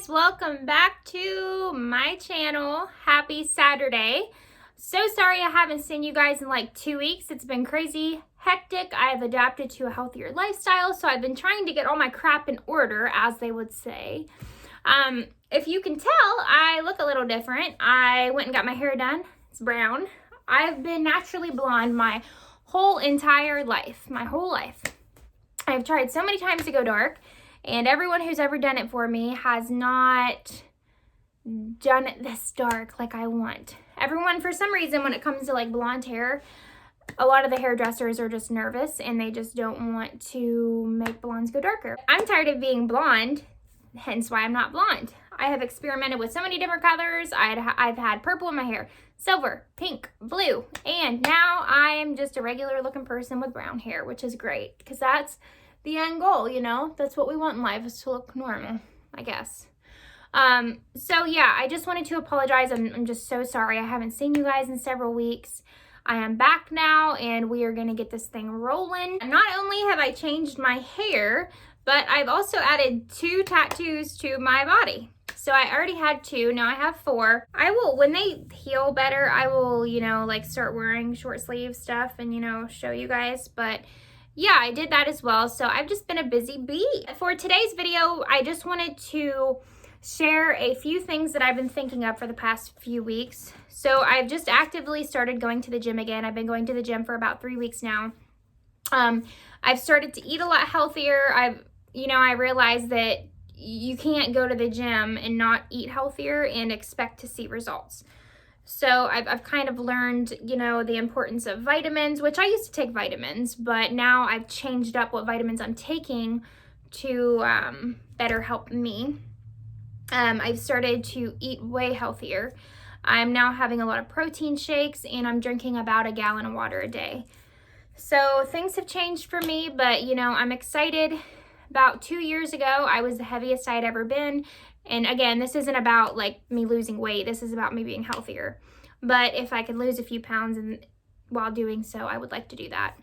guys, welcome back to my channel. Happy Saturday. So sorry I haven't seen you guys in like 2 weeks. It's been crazy hectic. I've adapted to a healthier lifestyle, so I've been trying to get all my crap in order, as they would say. If you can tell, I look a little different. I went and got my hair done. It's brown. I've been naturally blonde my whole entire life, I've tried so many times to go dark, and everyone who's ever done it for me has not done it this dark like I want. Everyone, for some reason, when it comes to like blonde hair, a lot of the hairdressers are just nervous and they just don't want to make blondes go darker. I'm tired of being blonde, hence why I'm not blonde. I have experimented with so many different colors. I've had purple in my hair, silver, pink, blue, and now I am just a regular looking person with brown hair, which is great because that's the end goal, you know? That's what we want in life, is to look normal, I guess. So yeah, I just wanted to apologize. I'm just so sorry. I haven't seen you guys in several weeks. I am back now and we are gonna get this thing rolling. Not only have I changed my hair, but I've also added 2 tattoos to my body. So I already had 2, now I have 4. I will, when they heal better, I will, you know, like start wearing short sleeve stuff and, you know, show you guys. But yeah, I did that as well. So I've just been a busy bee. For today's video, I just wanted to share a few things that I've been thinking of for the past few weeks. So I've just actively started going to the gym again. I've been going to the gym for about 3 weeks now. I've started to eat a lot healthier. I realized that you can't go to the gym and not eat healthier and expect to see results. So I've kind of learned, you know, the importance of vitamins, which I used to take vitamins, but now I've changed up what vitamins I'm taking to better help me. I've started to eat way healthier. I'm now having a lot of protein shakes and I'm drinking about a gallon of water a day. So things have changed for me, but you know, I'm excited. About 2 years ago, I was the heaviest I had ever been. And again, this isn't about like me losing weight. This is about me being healthier. But if I could lose a few pounds while doing so, I would like to do that.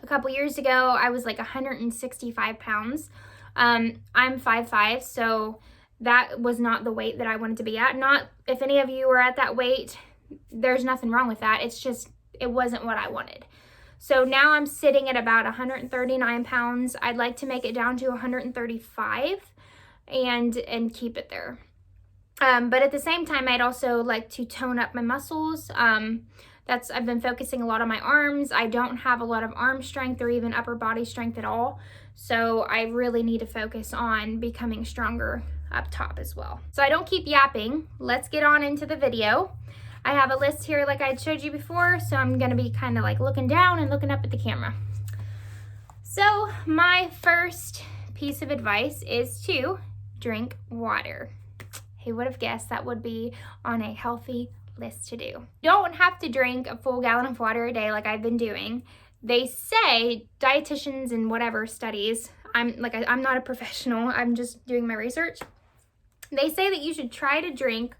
A couple years ago, I was like 165 pounds. I'm 5'5", so that was not the weight that I wanted to be at. Not if any of you are at that weight, there's nothing wrong with that. It's just, it wasn't what I wanted. So now I'm sitting at about 139 pounds. I'd like to make it down to 135 and keep it there. But at the same time, I'd also like to tone up my muscles. I've been focusing a lot on my arms. I don't have a lot of arm strength or even upper body strength at all. So I really need to focus on becoming stronger up top as well. So I don't keep yapping. Let's get on into the video. I have a list here like I showed you before, so I'm gonna be kind of like looking down and looking up at the camera. So my first piece of advice is to drink water. Who would have guessed that would be on a healthy list to do? You don't have to drink a full gallon of water a day like I've been doing. They say, dietitians and whatever studies, I'm not a professional, I'm just doing my research. They say that you should try to drink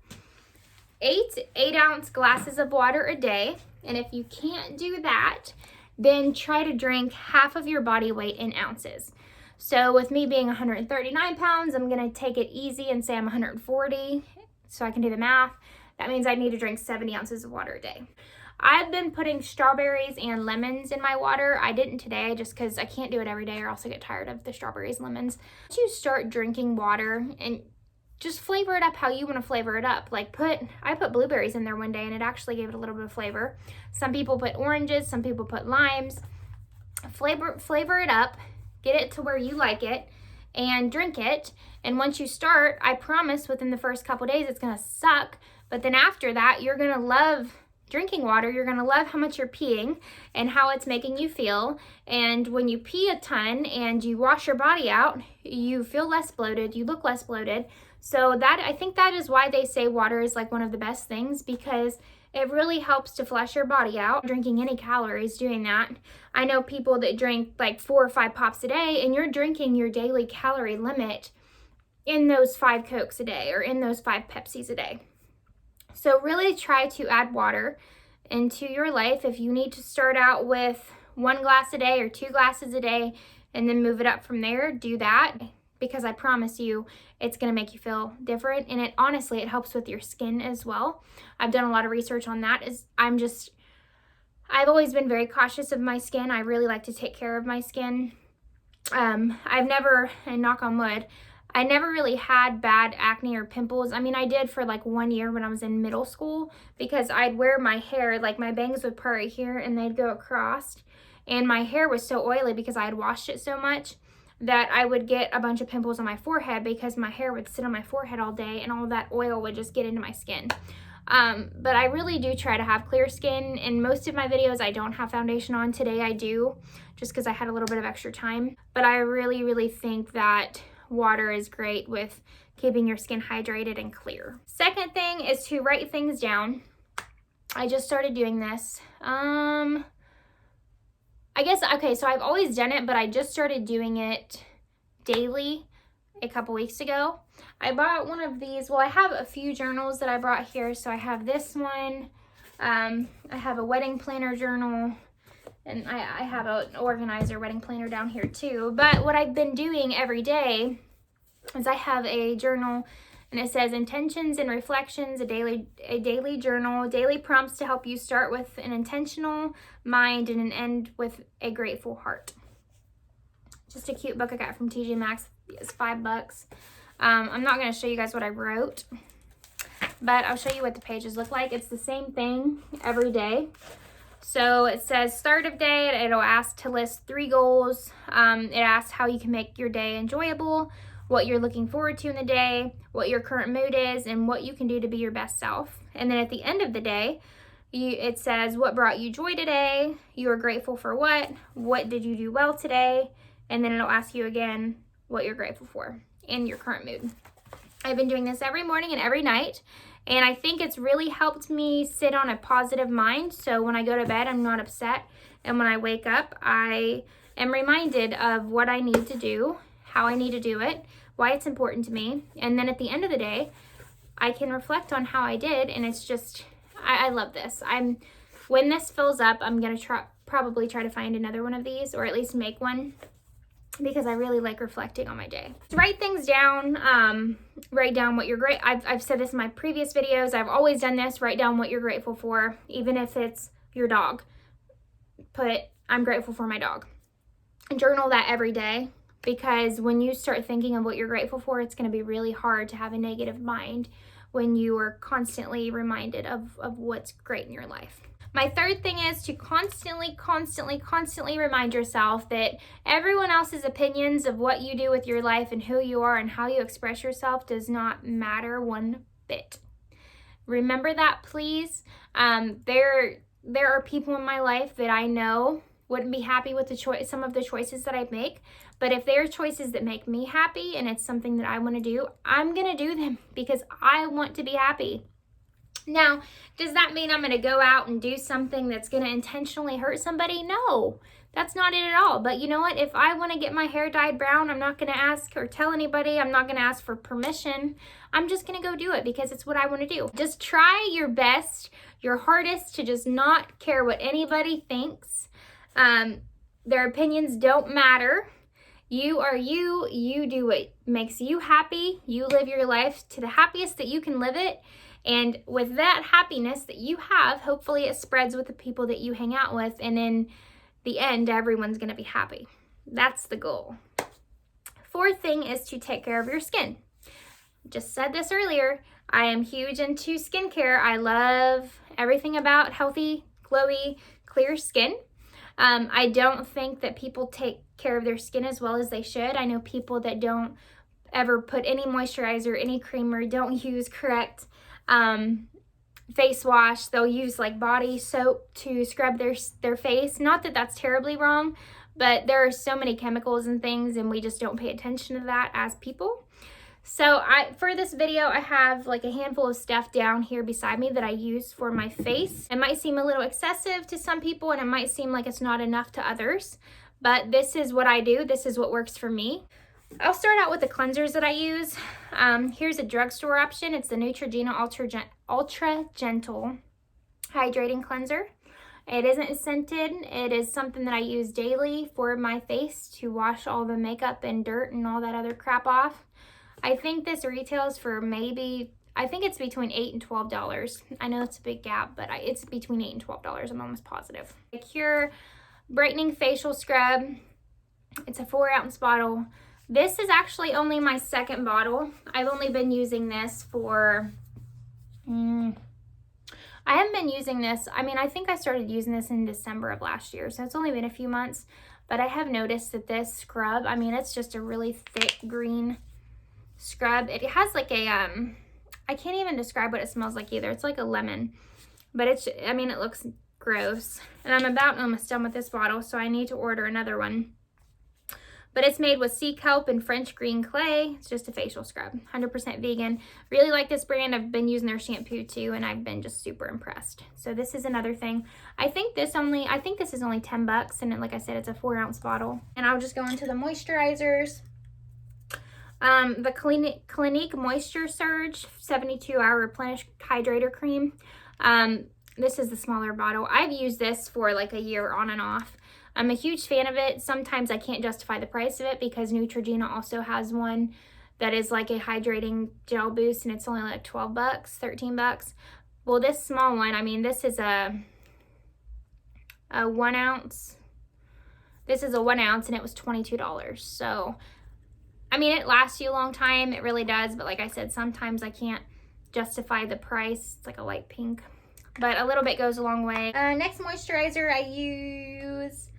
8-ounce glasses of water a day, and if you can't do that, then try to drink half of your body weight in ounces. So with me being 139 pounds, I'm gonna take it easy and say I'm 140, so I can do the math. That means I need to drink 70 ounces of water a day. I've been putting strawberries and lemons in my water. I didn't today just because I can't do it every day or else I get tired of the strawberries and lemons. Once you start drinking water, and just flavor it up how you want to flavor it up. Like I put blueberries in there one day and it actually gave it a little bit of flavor. Some people put oranges, some people put limes. Flavor it up, get it to where you like it, and drink it. And once you start, I promise within the first couple days it's gonna suck. But then after that, you're gonna love drinking water. You're gonna love how much you're peeing and how it's making you feel. And when you pee a ton and you wash your body out, you feel less bloated, you look less bloated. So I think that is why they say water is like one of the best things, because it really helps to flush your body out. Drinking any calories doing that. I know people that drink like 4 or 5 pops a day, and you're drinking your daily calorie limit in those 5 Cokes a day or in those 5 Pepsis a day. So really try to add water into your life. If you need to start out with 1 glass a day or 2 glasses a day and then move it up from there, do that. because I promise you it's going to make you feel different. And it honestly, it helps with your skin as well. I've done a lot of research on that. I've always been very cautious of my skin. I really like to take care of my skin. I've never, and knock on wood, I never really had bad acne or pimples. I mean, I did for like 1 year when I was in middle school, because I'd wear my hair, like my bangs would part right here and they'd go across. And my hair was so oily because I had washed it so much that I would get a bunch of pimples on my forehead because my hair would sit on my forehead all day and all that oil would just get into my skin. But I really do try to have clear skin. In most of my videos, I don't have foundation on. Today I do, just because I had a little bit of extra time. But I really, really think that water is great with keeping your skin hydrated and clear. Second thing is to write things down. I just started doing this. I guess, okay, so I've always done it, but I just started doing it daily a couple weeks ago. I bought one of these. Well, I have a few journals that I brought here. So I have this one. I have a wedding planner journal. And I have an organizer wedding planner down here too. But what I've been doing every day is I have a journal, and it says intentions and reflections, a daily journal, daily prompts to help you start with an intentional mind and an end with a grateful heart. Just a cute book I got from TJ Maxx. It's $5. I'm not going to show you guys what I wrote, but I'll show you what the pages look like. It's the same thing every day. So it says start of day, and it'll ask to list 3 goals. It asks how you can make your day enjoyable, what you're looking forward to in the day, what your current mood is, and what you can do to be your best self. And then at the end of the day, it says what brought you joy today, you are grateful for what did you do well today, and then it'll ask you again what you're grateful for in your current mood. I've been doing this every morning and every night, and I think it's really helped me sit on a positive mind. So when I go to bed, I'm not upset. And when I wake up, I am reminded of what I need to do, how I need to do it, why it's important to me. And then at the end of the day, I can reflect on how I did. And it's just, I love this. When this fills up, I'm going to probably try to find another one of these, or at least make one, because I really like reflecting on my day. Write things down. Write down what you're I've said this in my previous videos. I've always done this. Write down what you're grateful for, even if it's your dog. Put, I'm grateful for my dog. And journal that every day, because when you start thinking of what you're grateful for, it's going to be really hard to have a negative mind when you are constantly reminded of what's great in your life. My third thing is to constantly remind yourself that everyone else's opinions of what you do with your life and who you are and how you express yourself does not matter one bit. Remember that, please. There are people in my life that I know wouldn't be happy with some of the choices that I make, but if there are choices that make me happy and it's something that I want to do, I'm going to do them because I want to be happy. Now, does that mean I'm going to go out and do something that's going to intentionally hurt somebody? No, that's not it at all. But you know what? If I want to get my hair dyed brown, I'm not going to ask or tell anybody. I'm not going to ask for permission. I'm just going to go do it because it's what I want to do. Just try your best, your hardest, to just not care what anybody thinks. Their opinions don't matter. You are you. You do what makes you happy. You live your life to the happiest that you can live it. And with that happiness that you have, hopefully it spreads with the people that you hang out with. And in the end, everyone's going to be happy. That's the goal. Fourth thing is to take care of your skin. Just said this earlier. I am huge into skincare. I love everything about healthy, glowy, clear skin. I don't think that people take care of their skin as well as they should. I know people that don't ever put any moisturizer, any creamer, don't use correct face wash. They'll use like body soap to scrub their face. Not that that's terribly wrong, but there are so many chemicals and things, and we just don't pay attention to that as people. So for this video, I have like a handful of stuff down here beside me that I use for my face. It might seem a little excessive to some people, and it might seem like it's not enough to others, but this is what I do. This is what works for me. I'll start out with the cleansers that I use. Here's a drugstore option. It's the Neutrogena Ultra Gentle Hydrating Cleanser. It isn't scented. It is something that I use daily for my face to wash all the makeup and dirt and all that other crap off. I think this retails for maybe, I think it's between $8 and $12. I know it's a big gap, but it's between $8 and $12. I'm almost positive. The Cure Brightening Facial Scrub. It's a 4-ounce bottle. This is actually only my second bottle. I've only been using this for, I haven't been using this. I mean, I think I started using this in December of last year, so it's only been a few months. But I have noticed that this scrub, I mean, it's just a really thick green scrub. It has like a, I can't even describe what it smells like either. It's like a lemon, but it's, I mean, it looks gross. And I'm about almost done with this bottle, so I need to order another one. But it's made with sea kelp and French green clay. It's just a facial scrub, 100% vegan. Really like this brand. I've been using their shampoo too, and I've been just super impressed. So this is another thing. I think this is only $10, and like I said, it's a 4-ounce bottle. And I'll just go into the moisturizers. The Clinique Moisture Surge 72-hour Replenish Hydrator Cream. This is the smaller bottle. I've used this for like a year on and off. I'm a huge fan of it. Sometimes I can't justify the price of it because Neutrogena also has one that is like a hydrating gel boost, and it's only like $12, $13. Well, this small one, I mean, this is a 1 ounce. This is a 1 ounce, and it was $22. So, I mean, it lasts you a long time. It really does. But like I said, sometimes I can't justify the price. It's like a light pink, but a little bit goes a long way. Next moisturizer I use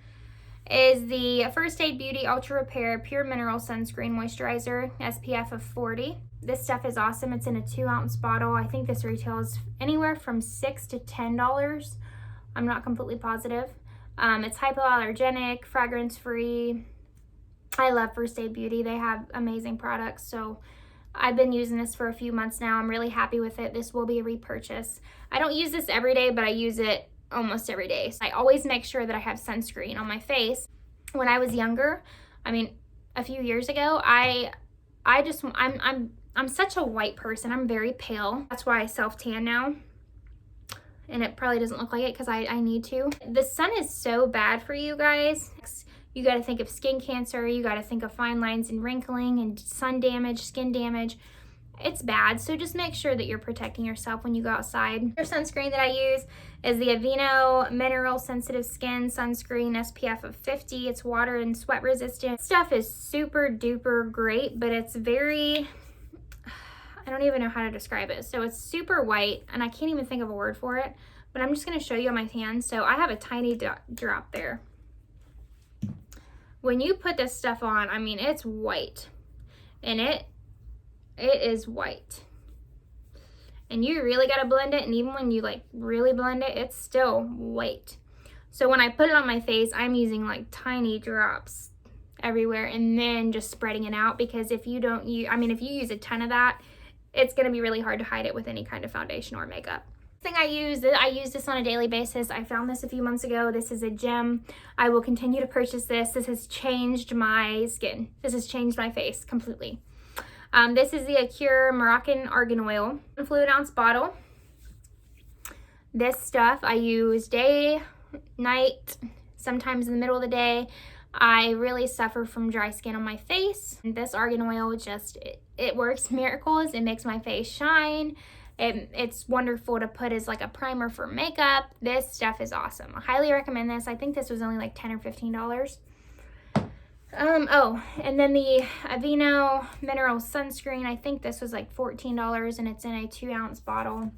is the First Aid Beauty Ultra Repair Pure Mineral Sunscreen Moisturizer, SPF of 40. This stuff is awesome. It's in a 2-ounce bottle. I think this retails anywhere from $6 to $10. I'm not completely positive. It's hypoallergenic, fragrance-free. I love First Aid Beauty. They have amazing products. So I've been using this for a few months now. I'm really happy with it. This will be a repurchase. I don't use this every day, but I use it almost every day. So I always make sure that I have sunscreen on my face. When I was younger, I mean, a few years ago, I'm such a white person. I'm very pale. That's why I self-tan now. And it probably doesn't look like it because I need to. The sun is so bad for you guys. You got to think of skin cancer. You got to think of fine lines and wrinkling and sun damage, skin damage. It's bad. So just make sure that you're protecting yourself when you go outside. The sunscreen that I use is the Aveeno Mineral Sensitive Skin Sunscreen SPF of 50. It's water and sweat resistant. Stuff is super duper great, but it's very, I don't even know how to describe it. So it's super white, and I can't even think of a word for it, but I'm just going to show you on my hands. So I have a tiny drop there. When you put this stuff on, I mean, it's white, and it is white, and you really got to blend it. And even when you like really blend it, it's still white. So when I put it on my face, I'm using like tiny drops everywhere and then just spreading it out, because if you don't use, I mean, if you use a ton of that, it's going to be really hard to hide it with any kind of foundation or makeup. Thing I use this on a daily basis. I found this a few months ago. This is a gem. I will continue to purchase this. This has changed my skin. This has changed my face completely. This is the Acure Moroccan Argan Oil, 1 fluid ounce bottle. This stuff I use day, night, sometimes in the middle of the day. I really suffer from dry skin on my face. This argan oil just, it works miracles. It makes my face shine. It's wonderful to put as like a primer for makeup. This stuff is awesome. I highly recommend this. I think this was only like $10 or $15. Oh, and then the Aveeno Mineral Sunscreen. I think this was like $14, and it's in a 2-ounce bottle.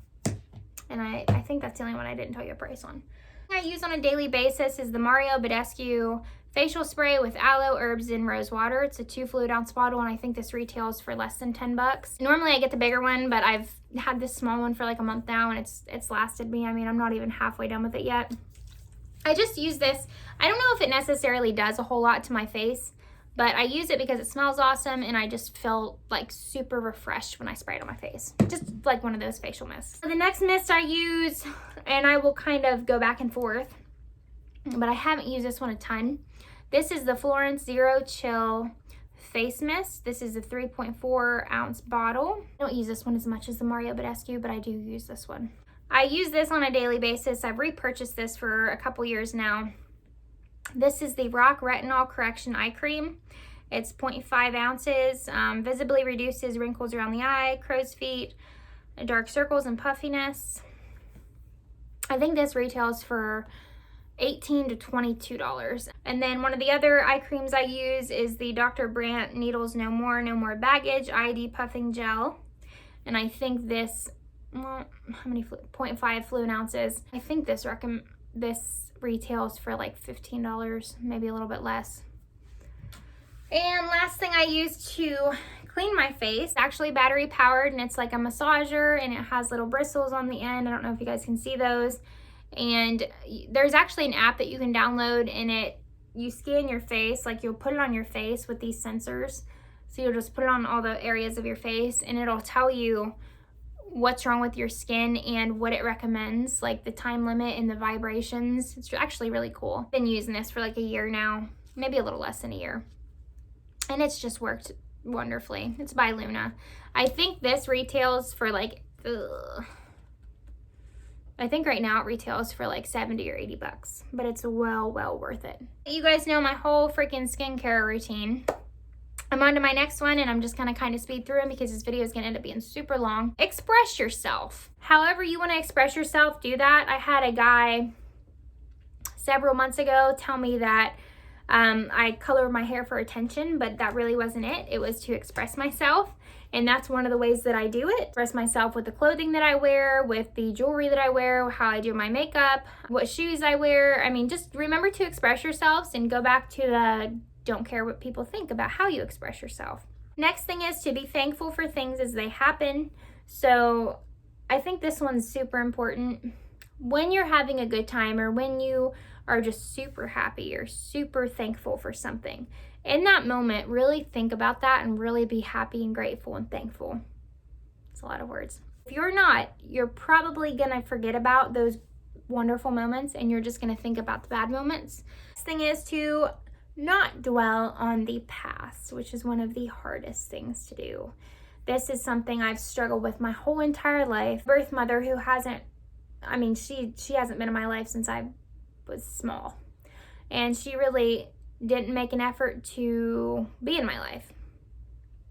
And I think that's the only one I didn't tell you a price on. I use on a daily basis is the Mario Badescu facial spray with aloe, herbs, and rose water. It's a 2 fluid ounce bottle, and I think this retails for less than $10. Normally I get the bigger one, but I've had this small one for like a month now, and it's lasted me. I mean, I'm not even halfway done with it yet. I just use this. I don't know if it necessarily does a whole lot to my face, but I use it because it smells awesome, and I just feel like super refreshed when I spray it on my face. Just like one of those facial mists. The next mist I use, and I will kind of go back and forth, but I haven't used this one a ton. This is the Florence Zero Chill Face Mist. This is a 3.4 ounce bottle. I don't use this one as much as the Mario Badescu, but I do use this one. I use this on a daily basis. I've repurchased this for a couple years now. This is the Rock Retinol Correction Eye Cream. It's 0.5 ounces, visibly reduces wrinkles around the eye, crow's feet, dark circles, and puffiness. I think this retails for $18 to $22. And then one of the other eye creams I use is the Dr. Brandt Needles No More Baggage eye depuffing gel. And I think this, well, how many, 0.5 fluid ounces. I think this retails for like $15, maybe a little bit less. And last thing I use to clean my face, actually battery powered, and it's like a massager, and it has little bristles on the end. I don't know if you guys can see those. And there's actually an app that you can download, and you scan your face, like you'll put it on your face with these sensors. So you'll just put it on all the areas of your face, and it'll tell you what's wrong with your skin and what it recommends, like the time limit and the vibrations. It's actually really cool. Been using this for like a year now, maybe a little less than a year. And it's just worked wonderfully. It's by Luna. I think this retails for like, I think right now it retails for like 70 or 80 bucks, but it's well worth it. You guys know my whole freaking skincare routine. I'm on to my next one, and I'm just gonna kind of speed through them because this video is gonna end up being super long. Express yourself. However you wanna express yourself, do that. I had a guy several months ago tell me that I color my hair for attention, but that really wasn't it. It was to express myself, and that's one of the ways that I do it. Express myself with the clothing that I wear, with the jewelry that I wear, how I do my makeup, what shoes I wear. I mean, just remember to express yourselves and go back to the don't care what people think about how you express yourself. Next thing is to be thankful for things as they happen. So I think this one's super important. When you're having a good time, or when you are just super happy or super thankful for something, in that moment, really think about that and really be happy and grateful and thankful. It's a lot of words. If you're not, you're probably gonna forget about those wonderful moments, and you're just gonna think about the bad moments. Next thing is to not dwell on the past, which is one of the hardest things to do. This is something I've struggled with my whole entire life. Birth mother who hasn't, I mean, she hasn't been in my life since I was small, and she really didn't make an effort to be in my life.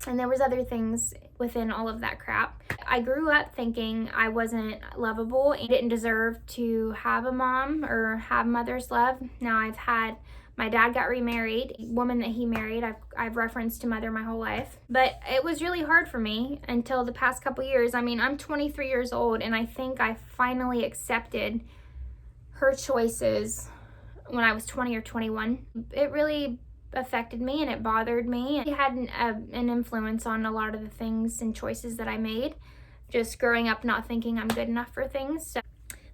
And there was other things within all of that crap. I grew up thinking I wasn't lovable and didn't deserve to have a mom or have mother's love. Now my dad got remarried. The woman that he married, I've referenced to mother my whole life. But it was really hard for me until the past couple years. I mean, I'm 23 years old, and I think I finally accepted her choices when I was 20 or 21. It really affected me, and it bothered me. It had an influence on a lot of the things and choices that I made, just growing up not thinking I'm good enough for things. So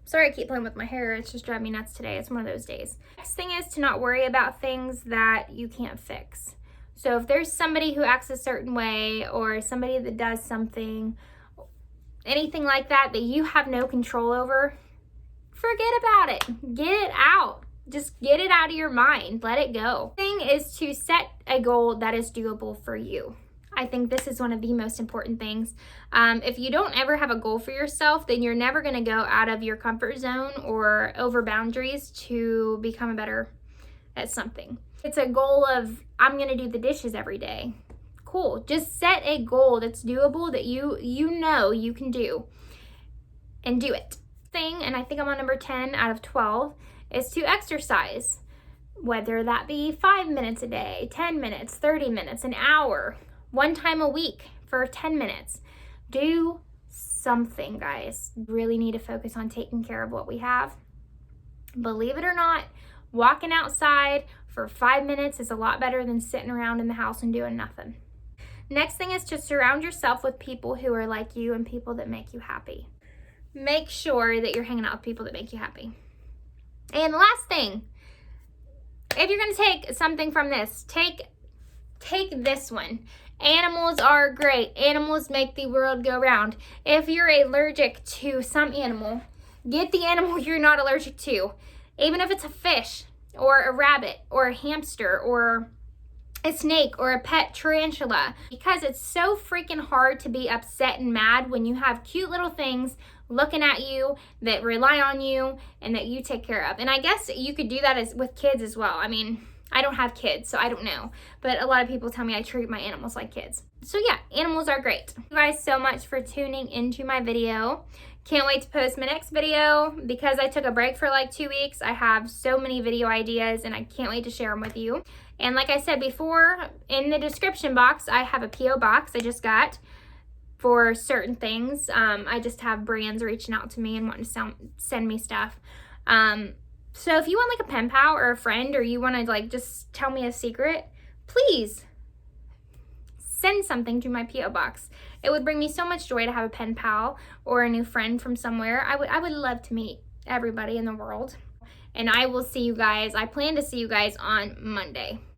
sorry I keep playing with my hair. It's just driving me nuts today. It's one of those days. Next thing is to not worry about things that you can't fix. So if there's somebody who acts a certain way, or somebody that does something, anything like that you have no control over, forget about it. Get it out. Just get it out of your mind. Let it go. The thing is to set a goal that is doable for you. I think this is one of the most important things. If you don't ever have a goal for yourself, then you're never going to go out of your comfort zone or over boundaries to become better at something. It's a goal of, I'm going to do the dishes every day. Cool. Just set a goal that's doable, that you know you can do, and do it. And I think I'm on number 10 out of 12, is to exercise. Whether that be 5 minutes a day, 10 minutes, 30 minutes, an hour, one time a week for 10 minutes. Do something, guys. Really need to focus on taking care of what we have. Believe it or not, walking outside for 5 minutes is a lot better than sitting around in the house and doing nothing. Next thing is to surround yourself with people who are like you and people that make you happy. Make sure that you're hanging out with people that make you happy. And the last thing, if you're going to take something from this, take this one. Animals are great. Animals make the world go round. If you're allergic to some animal, get the animal you're not allergic to. Even if it's a fish or a rabbit or a hamster or a snake or a pet tarantula, because it's so freaking hard to be upset and mad when you have cute little things looking at you that rely on you and that you take care of. And I guess you could do that with kids as well. I mean, I don't have kids, so I don't know. But a lot of people tell me I treat my animals like kids. So yeah, animals are great. Thank you guys so much for tuning into my video. Can't wait to post my next video. Because I took a break for like 2 weeks, I have so many video ideas and I can't wait to share them with you. And like I said before, in the description box, I have a P.O. box I just got for certain things. I just have brands reaching out to me and wanting to send me stuff. So if you want like a pen pal or a friend, or you want to like just tell me a secret, please send something to my P.O. box. It would bring me so much joy to have a pen pal or a new friend from somewhere. I would love to meet everybody in the world. And I will see you guys. I plan to see you guys on Monday.